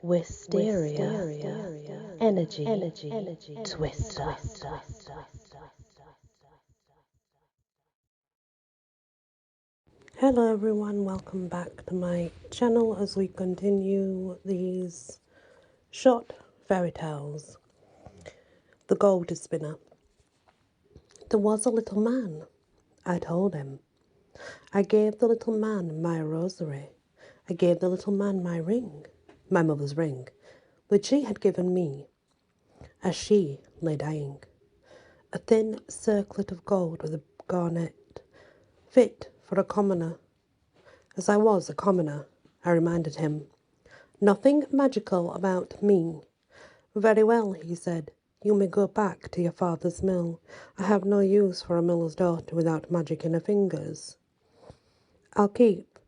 Wysteria, energy, twister. Hello everyone, welcome back to my channel as we continue these short fairy tales. The Gold Spinner. There was a little man, I told him. I gave the little man my rosary. I gave the little man my ring, my mother's ring, which she had given me as she lay dying. A thin circlet of gold with a garnet, fit for a commoner. As I was a commoner, I reminded him. Nothing magical about me. Very well, he said. You may go back to your father's mill. I have no use for a miller's daughter without magic in her fingers. I'll keep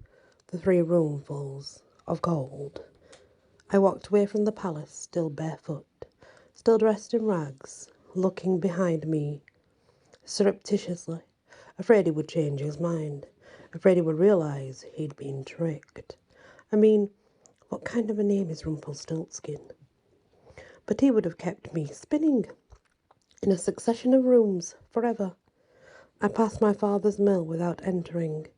the 3 roomfuls of gold. I walked away from the palace, still barefoot, still dressed in rags, looking behind me, surreptitiously, afraid he would change his mind, afraid he would realise he'd been tricked. I mean, what kind of a name is Rumpelstiltskin? But he would have kept me spinning in a succession of rooms forever. I passed my father's mill without entering,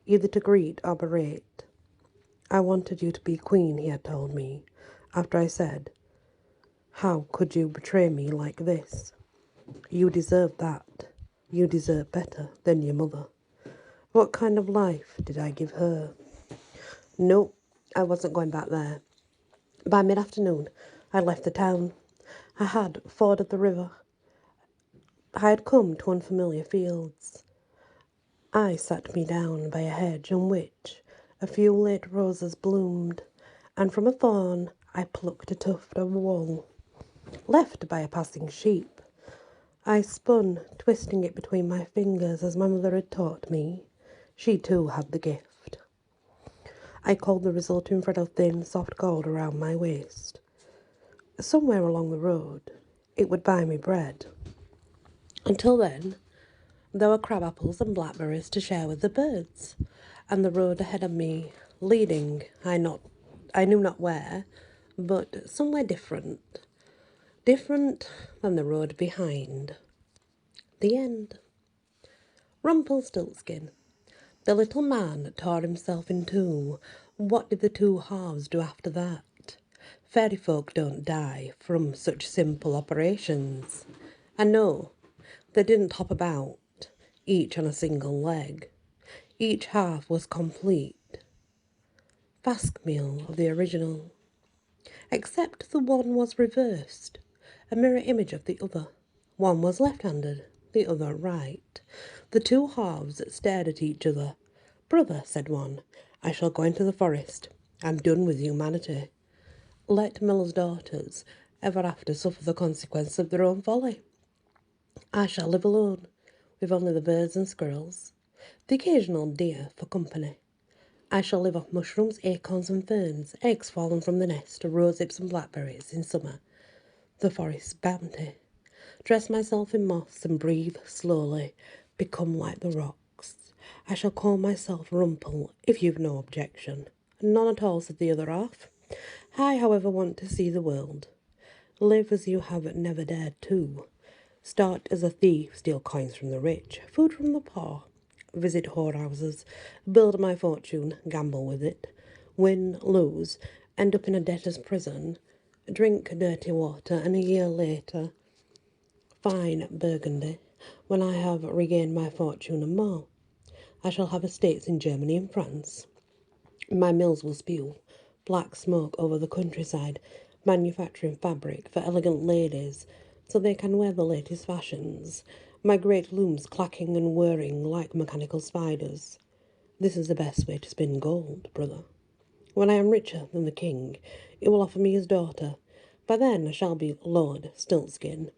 either to greet or berate. I wanted you to be queen, he had told me, after I said, how could you betray me like this? You deserve that. You deserve better than your mother. What kind of life did I give her? No, I wasn't going back there. By mid-afternoon, I left the town. I had forded the river. I had come to unfamiliar fields. I sat me down by a hedge on which a few late roses bloomed, and from a thorn I plucked a tuft of wool, left by a passing sheep. I spun, twisting it between my fingers as my mother had taught me. She too had the gift. I called the resulting thread of thin, soft gold around my waist. Somewhere along the road, it would buy me bread. Until then, there were crab apples and blackberries to share with the birds, and the road ahead of me, leading, I knew not where, but somewhere different than the road behind. The end. Rumpelstiltskin. The little man tore himself in 2. What did the 2 halves do after that? Fairy folk don't die from such simple operations. And no, they didn't hop about, each on a single leg. Each half was complete. Facsimile of the original. Except the one was reversed, a mirror image of the other. One was left-handed, the other right. The 2 halves stared at each other. Brother, said one, I shall go into the forest. I'm done with humanity. Let miller's daughters ever after suffer the consequence of their own folly. I shall live alone, with only the birds and squirrels, the occasional deer for company. I shall live off mushrooms, acorns and ferns, eggs fallen from the nest, rosehips and blackberries in summer, the forest's bounty. Dress myself in moss and breathe slowly, become like the rocks. I shall call myself Rumpel, if you've no objection. None at all, said the other half. I, however, want to see the world. Live as you have never dared to. Start as a thief, steal coins from the rich, food from the poor. Visit whorehouses, build my fortune, gamble with it. Win, lose, end up in a debtor's prison. Drink dirty water, and a year later, fine Burgundy, when I have regained my fortune and more. I shall have estates in Germany and France. My mills will spew black smoke over the countryside, manufacturing fabric for elegant ladies so they can wear the latest fashions, my great looms clacking and whirring like mechanical spiders. This is the best way to spin gold, brother. When I am richer than the king, he will offer me his daughter. By then I shall be Lord Stiltskin.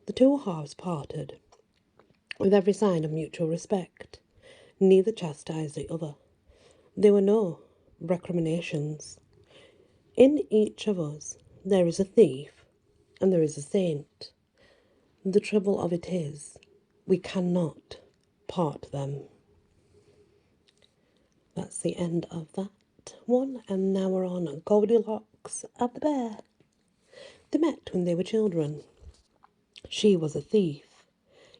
The 2 halves parted, with every sign of mutual respect. Neither chastised the other. There were no recriminations. In each of us there is a thief and there is a saint. The trouble of it is, we cannot part them. That's the end of that one, and now we're on Goldilocks and the bear. They met when they were children. She was a thief,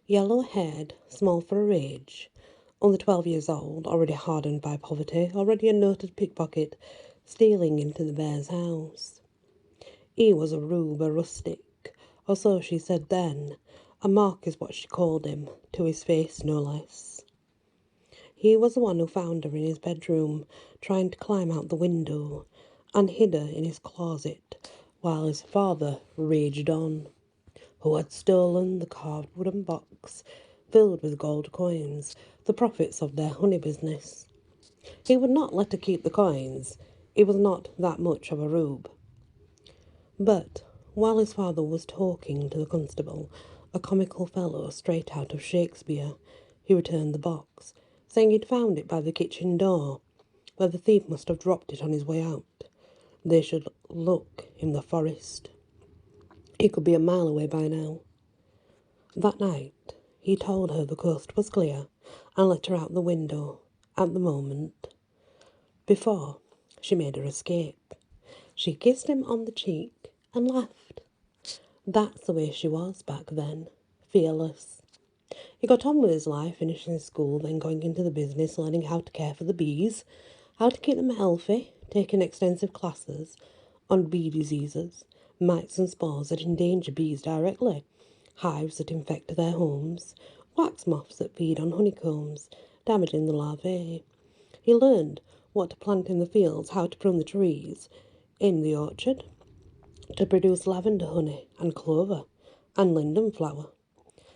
yellow-haired, small for her age, only 12 years old, already hardened by poverty, already a noted pickpocket, stealing into the bear's house. He was a rube, a rustic, or so she said then. A mark is what she called him, to his face no less. He was the one who found her in his bedroom, trying to climb out the window, and hid her in his closet, while his father raged on, who had stolen the carved wooden box filled with gold coins, the profits of their honey business. He would not let her keep the coins. He was not that much of a rube. But while his father was talking to the constable, a comical fellow straight out of Shakespeare, he returned the box, saying he'd found it by the kitchen door, where the thief must have dropped it on his way out. They should look in the forest. He could be a mile away by now. That night, he told her the coast was clear and let her out the window at the moment before she made her escape. She kissed him on the cheek and left. That's the way she was back then, fearless. He got on with his life, finishing school, then going into the business, learning how to care for the bees, how to keep them healthy, taking extensive classes on bee diseases, mites and spores that endanger bees directly, hives that infect their homes, wax moths that feed on honeycombs, damaging the larvae. He learned what to plant in the fields, how to prune the trees in the orchard, to produce lavender honey and clover and linden flower.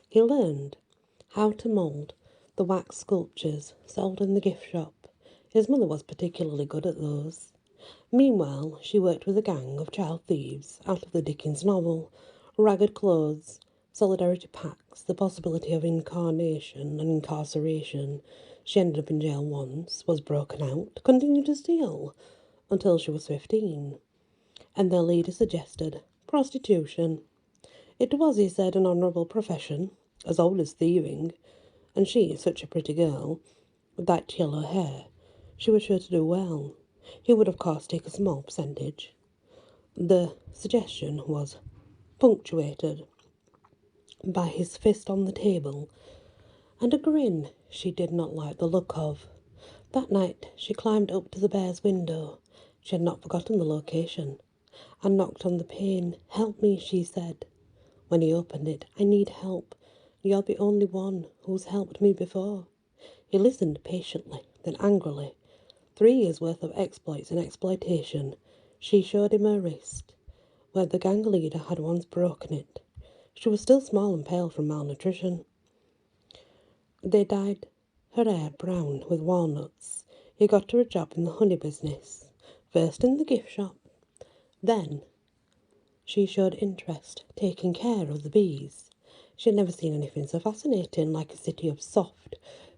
He learned how to mould the wax sculptures sold in the gift shop. His mother was particularly good at those. Meanwhile, she worked with a gang of child thieves out of the Dickens novel. Ragged clothes, solidarity packs, the possibility of incarnation and incarceration. She ended up in jail once, was broken out, continued to steal until she was 15. And their leader suggested prostitution. It was, he said, an honourable profession, as old as thieving, and she, such a pretty girl, with that yellow hair, she was sure to do well. He would, of course, take a small percentage. The suggestion was punctuated by his fist on the table and a grin she did not like the look of. That night she climbed up to the bear's window. She had not forgotten the location, and knocked on the pane. "Help me," she said. When he opened it, "I need help. You're the only one who's helped me before." He listened patiently, then angrily. 3 years' worth of exploits and exploitation. She showed him her wrist, where the gang leader had once broken it. She was still small and pale from malnutrition. They dyed her hair brown with walnuts. He got her a job in the honey business, first in the gift shop. Then she showed interest, taking care of the bees. She had never seen anything so fascinating, like a city of soft,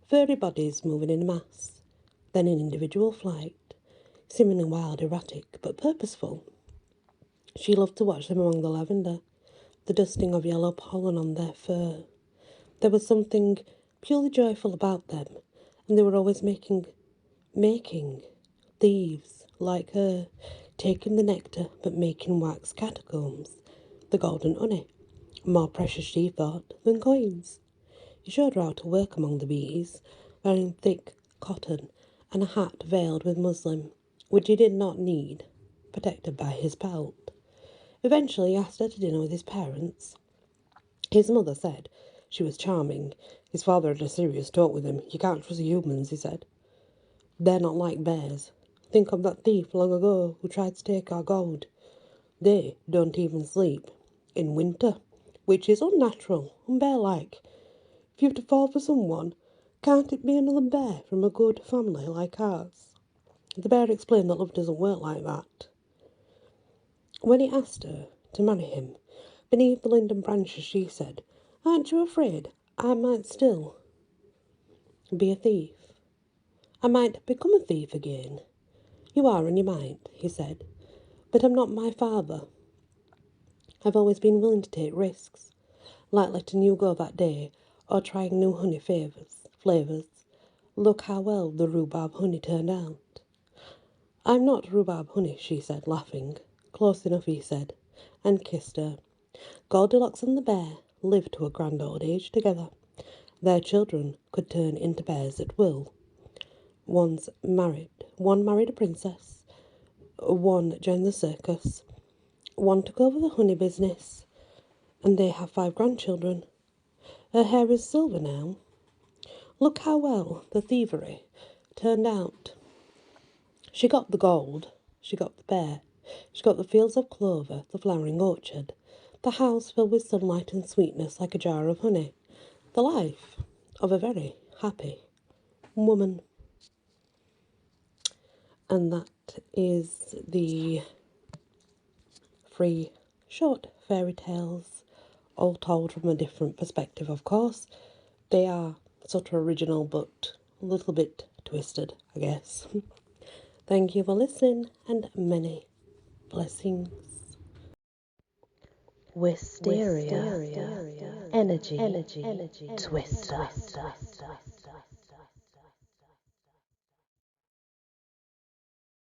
furry bodies moving in mass, then in individual flight, seemingly wild, erratic, but purposeful. She loved to watch them among the lavender, the dusting of yellow pollen on their fur. There was something purely joyful about them, and they were always making thieves like her, taking the nectar but making wax catacombs, the golden honey, more precious, she thought, than coins. He showed her how to work among the bees, wearing thick cotton and a hat veiled with muslin, which he did not need, protected by his pelt. Eventually he asked her to dinner with his parents. His mother said she was charming. His father had a serious talk with him. "You can't trust humans," he said. "They're not like bears. Think of that thief long ago who tried to take our gold. They don't even sleep in winter, which is unnatural, unbear-like. If you've to fall for someone, can't it be another bear from a good family like ours?" The bear explained that love doesn't work like that. When he asked her to marry him, beneath the linden branches, she said, "Aren't you afraid I might still be a thief? I might become a thief again." "You are, and you might," he said. "But I'm not my father. I've always been willing to take risks, like letting you go that day, or trying new honey flavours. Look how well the rhubarb honey turned out. I'm not rhubarb honey, she said, laughing. Close enough, he said, and kissed her. Goldilocks and the bear lived to a grand old age together. Their children could turn into bears at will. One married a princess, one joined the circus, one took over the honey business, and they have 5 grandchildren. Her hair is silver now. Look how well the thievery turned out. She got the gold, she got the bear, she got the fields of clover, the flowering orchard, the house filled with sunlight and sweetness like a jar of honey, the life of a very happy woman. And that is the 3 short fairy tales, all told from a different perspective, of course. They are sort of original, but a little bit twisted, I guess. Thank you for listening, and many blessings. Wysteria, energy, twister.